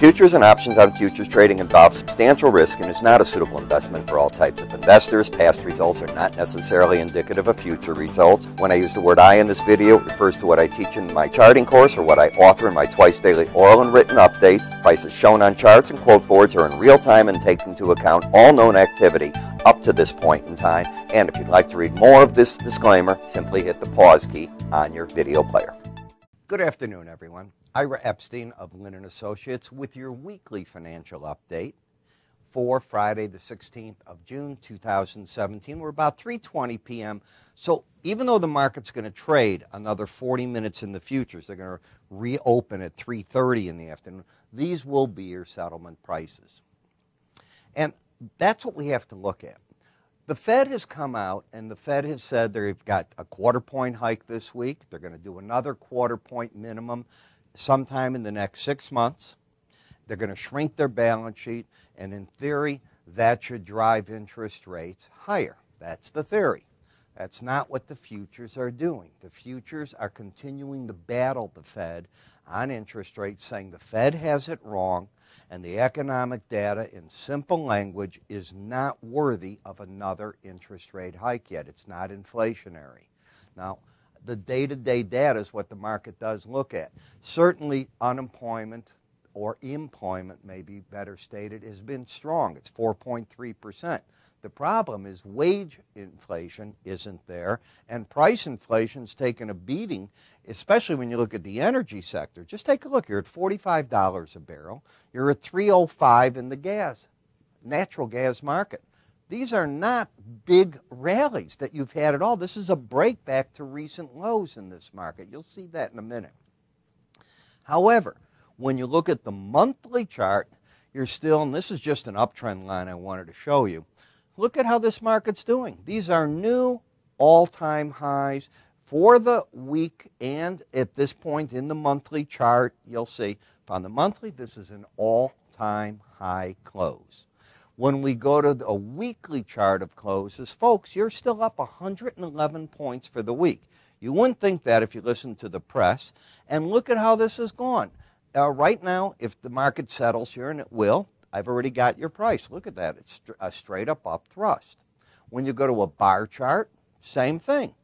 Futures and options on futures trading involve substantial risk and is not a suitable investment for all types of investors. Past results are not necessarily indicative of future results. When I use the word I in this video, it refers to what I teach in my charting course or what I author in my twice daily oral and written updates. Prices shown on charts and quote boards are in real time and take into account all known activity up to this point in time. And if you'd like to read more of this disclaimer, simply hit the pause key on your video player. Good afternoon, everyone. Ira Epstein of Linn & Associates with your weekly financial update for Friday the 16th of June 2017. We're about 3:20 p.m. So even though the market's going to trade another 40 minutes in the futures, they're going to reopen at 3:30 in the afternoon. These will be your settlement prices. And that's what we have to look at. The Fed has come out and the Fed has said they've got a quarter-point hike this week. They're going to do another quarter-point minimum sometime in the next 6 months. They're going to shrink their balance sheet, and in theory, that should drive interest rates higher. That's the theory. That's not what the futures are doing. The futures are continuing to battle the Fed on interest rates, saying the Fed has it wrong, and the economic data, in simple language, is not worthy of another interest rate hike yet. It's not inflationary. Now, the day-to-day data is what the market does look at. Certainly, unemployment or employment, maybe better stated, has been strong. It's 4.3%. The problem is wage inflation isn't there, and price inflation's taken a beating, especially when you look at the energy sector. Just take a look. You're at $45 a barrel. You're at $3.05 in the natural gas market. These are not big rallies that you've had at all. This is a break back to recent lows in this market. You'll see that in a minute. However, when you look at the monthly chart, you're still, and this is just an uptrend line I wanted to show you, look at how this market's doing. These are new all-time highs for the week, and at this point in the monthly chart, you'll see on the monthly, this is an all-time high close. When we go to a weekly chart of closes, folks, you're still up 111 points for the week. You wouldn't think that if you listen to the press. And look at how this has gone. Right now, if the market settles here, and it will, I've already got your price. Look at that. It's a straight up thrust. When you go to a bar chart, same thing.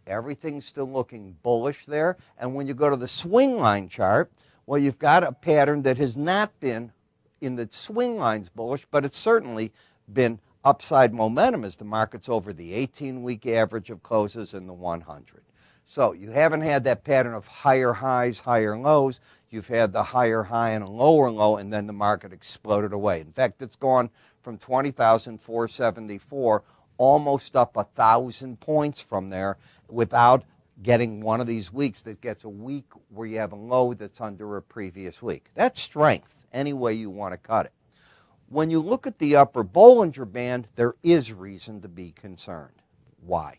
Everything's still looking bullish there. And when you go to the swing line chart, well, you've got a pattern that has not been in the swing lines bullish, but it's certainly been upside momentum as the market's over the 18-week average of closes in the 100. So you haven't had that pattern of higher highs, higher lows. You've had the higher high and a lower low, and then the market exploded away. In fact, it's gone from 20,474 almost up 1,000 points from there without getting one of these weeks that gets a week where you have a low that's under a previous week. That's strength, any way you want to cut it. When you look at the upper Bollinger Band, there is reason to be concerned. Why?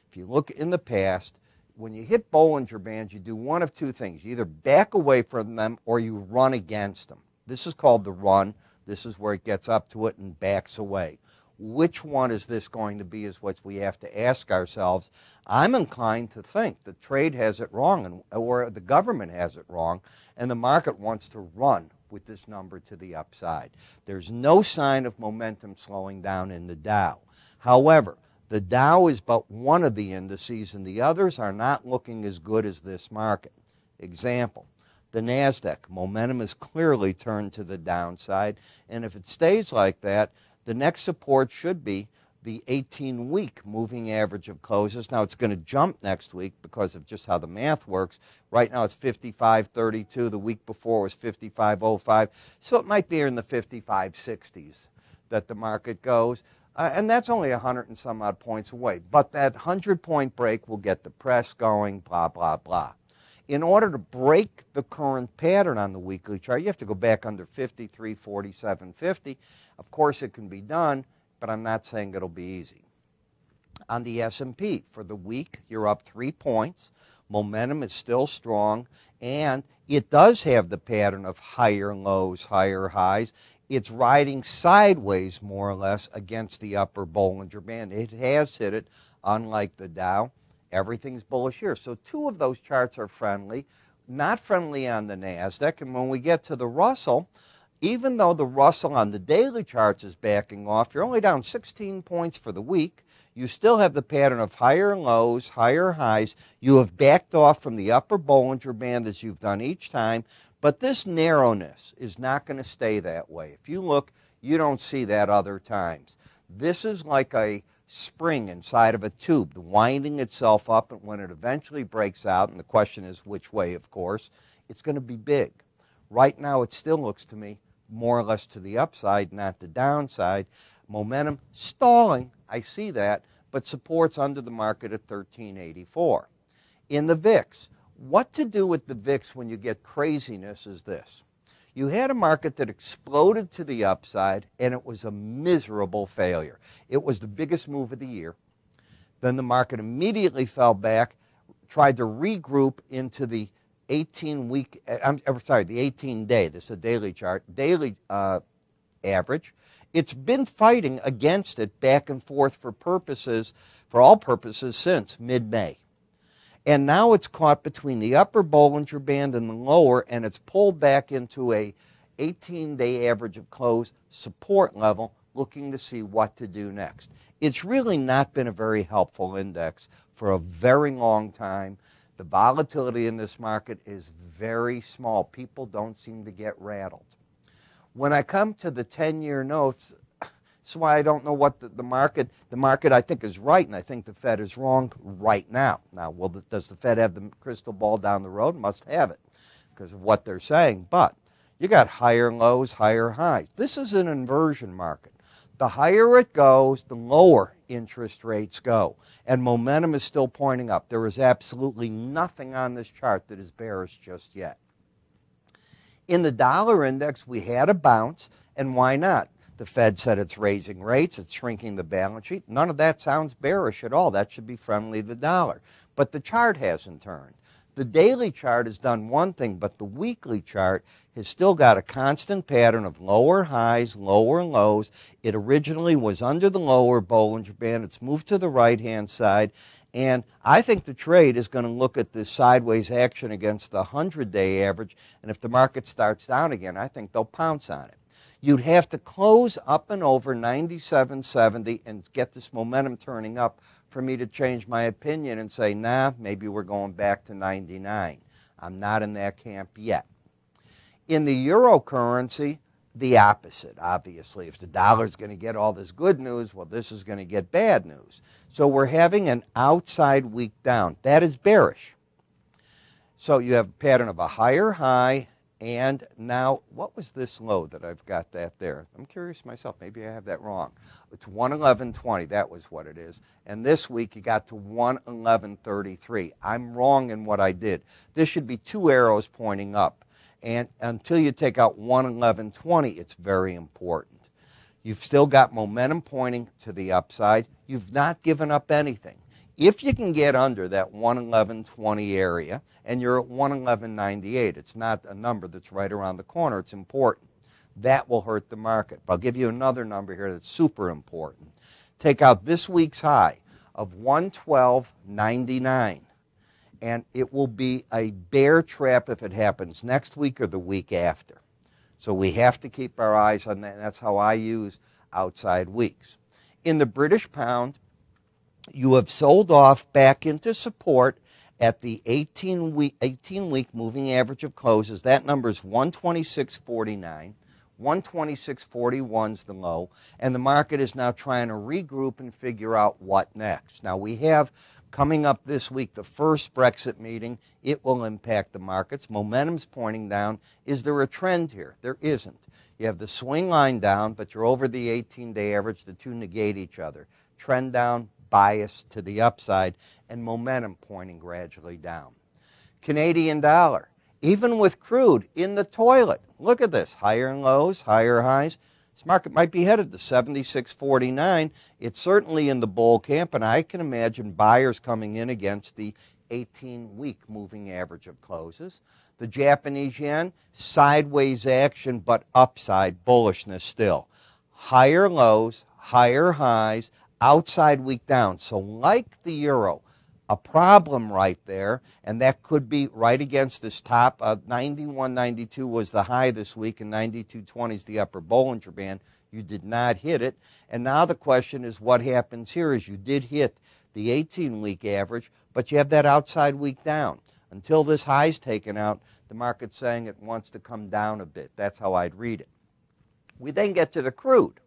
If you look in the past, when you hit Bollinger Bands, you do one of two things. You either back away from them or you run against them. This is called the run. This is where it gets up to it and backs away. Which one is this going to be is what we have to ask ourselves. I'm inclined to think the trade has it wrong, or the government has it wrong, and the market wants to run with this number to the upside. There's no sign of momentum slowing down in the Dow. However, the Dow is but one of the indices, and the others are not looking as good as this market. Example, the NASDAQ. Momentum has clearly turned to the downside, and if it stays like that, the next support should be the 18-week moving average of closes. Now, it's going to jump next week because of just how the math works. Right now, it's 55.32. The week before was 55.05. So it might be in the 55.60s that the market goes. And that's only 100 and some odd points away. But that 100-point break will get the press going, blah, blah, blah. In order to break the current pattern on the weekly chart, you have to go back under 53.47.50. Of course, it can be done, but I'm not saying it'll be easy. On the S&P, for the week, you're up 3 points. Momentum is still strong, and it does have the pattern of higher lows, higher highs. It's riding sideways, more or less, against the upper Bollinger Band. It has hit it, unlike the Dow. Everything's bullish here. So two of those charts are friendly. not friendly on the NASDAQ. And when we get to the Russell, even though the Russell on the daily charts is backing off, you're only down 16 points for the week. You still have the pattern of higher lows, higher highs. You have backed off from the upper Bollinger Band as you've done each time. But this narrowness is not going to stay that way. If you look, you don't see that other times. This is like a spring inside of a tube, winding itself up, and when it eventually breaks out, and the question is which way, of course, it's going to be big. Right now, it still looks to me more or less to the upside, not the downside. Momentum stalling, I see that, but support's under the market at 1384. In the VIX, what to do with the VIX when you get craziness is this. You had a market that exploded to the upside, and it was a miserable failure. It was the biggest move of the year. Then the market immediately fell back, tried to regroup into the 18-week, the 18-day, this is a daily chart, daily average. It's been fighting against it back and forth for all purposes since mid-May. And now it's caught between the upper Bollinger Band and the lower, and it's pulled back into a 18-day average of close support level, looking to see what to do next. It's really not been a very helpful index for a very long time. The volatility in this market is very small. People don't seem to get rattled. When I come to the 10-year notes, that's why I don't know what the market I think is right, and I think the Fed is wrong right now. Now, does the Fed have the crystal ball down the road? Must have it because of what they're saying. But you got higher lows, higher highs. This is an inversion market. The higher it goes, the lower interest rates go. And momentum is still pointing up. There is absolutely nothing on this chart that is bearish just yet. In the dollar index, we had a bounce, and why not? The Fed said it's raising rates, it's shrinking the balance sheet. None of that sounds bearish at all. That should be friendly to the dollar. But the chart hasn't turned. The daily chart has done one thing, but the weekly chart has still got a constant pattern of lower highs, lower lows. It originally was under the lower Bollinger Band. It's moved to the right-hand side. And I think the trade is going to look at the sideways action against the 100-day average. And if the market starts down again, I think they'll pounce on it. You'd have to close up and over 97.70 and get this momentum turning up for me to change my opinion and say, nah, maybe we're going back to 99. I'm not in that camp yet. In the euro currency, the opposite, obviously. If the dollar's going to get all this good news, well, this is going to get bad news. So we're having an outside week down. That is bearish. So you have a pattern of a higher high. And now, what was this low that I've got that there? I'm curious myself. Maybe I have that wrong. It's 111.20. That was what it is. And this week, you got to 111.33. I'm wrong in what I did. This should be two arrows pointing up. And until you take out 111.20, it's very important. You've still got momentum pointing to the upside. You've not given up anything. If you can get under that 111.20 area, and you're at 111.98, it's not a number that's right around the corner, it's important. That will hurt the market. But I'll give you another number here that's super important. Take out this week's high of 112.99, and it will be a bear trap if it happens next week or the week after. So we have to keep our eyes on that, and that's how I use outside weeks. In the British pound, you have sold off back into support at the 18-week moving average of closes. That number is 126.49. 126.41 is the low, and the market is now trying to regroup and figure out what next. Now, we have coming up this week the first Brexit meeting. It will impact the markets. Momentum's pointing down. Is there a trend here? There isn't. You have the swing line down, but you're over the 18-day average. The two negate each other. Trend down, bias to the upside, and momentum pointing gradually down. Canadian dollar, even with crude in the toilet. Look at this, higher lows, higher highs. This market might be headed to 76.49. It's certainly in the bull camp, and I can imagine buyers coming in against the 18-week moving average of closes. The Japanese yen, sideways action, but upside bullishness still. Higher lows, higher highs, outside week down. So like the euro, a problem right there, and that could be right against this top. 91.92 was the high this week, and 92.20 is the upper Bollinger Band. You did not hit it, and now the question is what happens here is you did hit the 18-week average, but you have that outside week down. Until this high is taken out, the market's saying it wants to come down a bit. That's how I'd read it. We then get to the crude,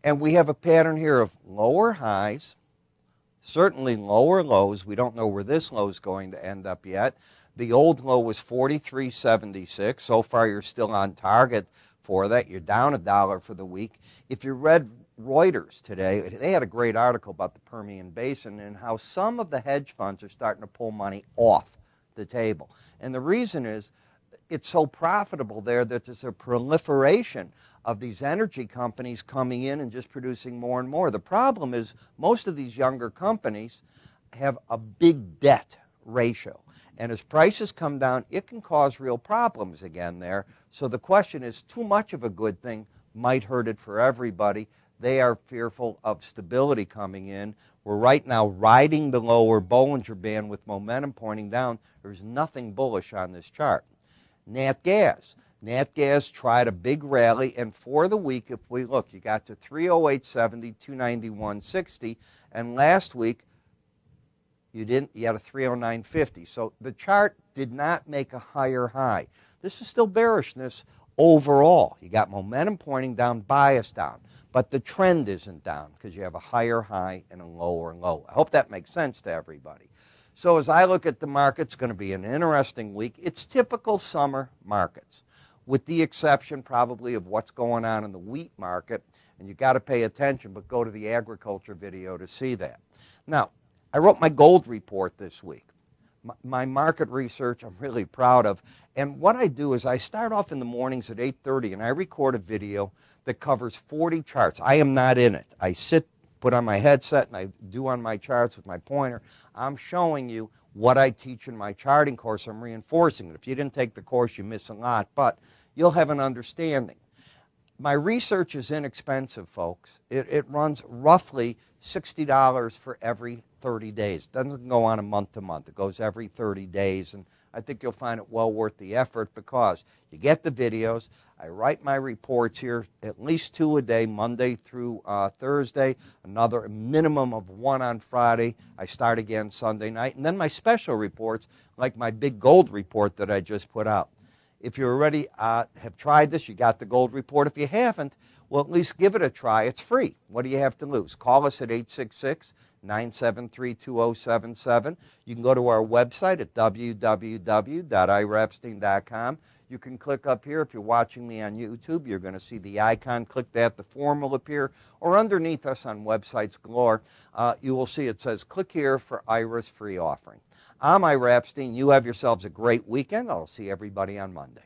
and we have a pattern here of lower highs, certainly lower lows. We don't know where this low is going to end up yet. The old low was 43.76. So far, you're still on target for that. You're down $1 for the week. If you read Reuters today, they had a great article about the Permian Basin and how some of the hedge funds are starting to pull money off the table. And the reason is it's so profitable there that there's a proliferation of these energy companies coming in and just producing more and more. The problem is most of these younger companies have a big debt ratio. And as prices come down, it can cause real problems again there. So the question is, too much of a good thing might hurt it for everybody. They are fearful of stability coming in. We're right now riding the lower Bollinger Band with momentum pointing down. There's nothing bullish on this chart. Nat gas. Nat gas tried a big rally, and for the week, if we look, you got to 308.70, 291.60, and last week you had a 309.50. So the chart did not make a higher high. This is still bearishness overall. You got momentum pointing down, bias down, but the trend isn't down because you have a higher high and a lower low. I hope that makes sense to everybody. So as I look at the market, it's going to be an interesting week. It's typical summer markets, with the exception probably of what's going on in the wheat market, and you've got to pay attention, but go to the agriculture video to see that. Now, I wrote my gold report this week. My market research I'm really proud of, and what I do is I start off in the mornings at 8:30 and I record a video that covers 40 charts. I am not in it. I sit, put on my headset, and I do on my charts with my pointer. I'm showing you what I teach in my charting course. I'm reinforcing it. If you didn't take the course, you miss a lot, but you'll have an understanding. My research is inexpensive, folks. It runs roughly $60 for every 30 days. It doesn't go on a month to month. It goes every 30 days, and I think you'll find it well worth the effort because you get the videos. I write my reports here, at least 2 a day, Monday through Thursday, another minimum of 1 on Friday. I start again Sunday night, and then my special reports, like my big gold report that I just put out. If you already have tried this, you got the gold report. If you haven't, well, at least give it a try. It's free. What do you have to lose? Call us at 866-973-2077. You can go to our website at www.iraepstein.com. You can click up here. If you're watching me on YouTube, you're going to see the icon. Click that. The form will appear. Or underneath us on websites galore, you will see it says, click here for Ira's free offering. I'm Ira Epstein. You have yourselves a great weekend. I'll see everybody on Monday.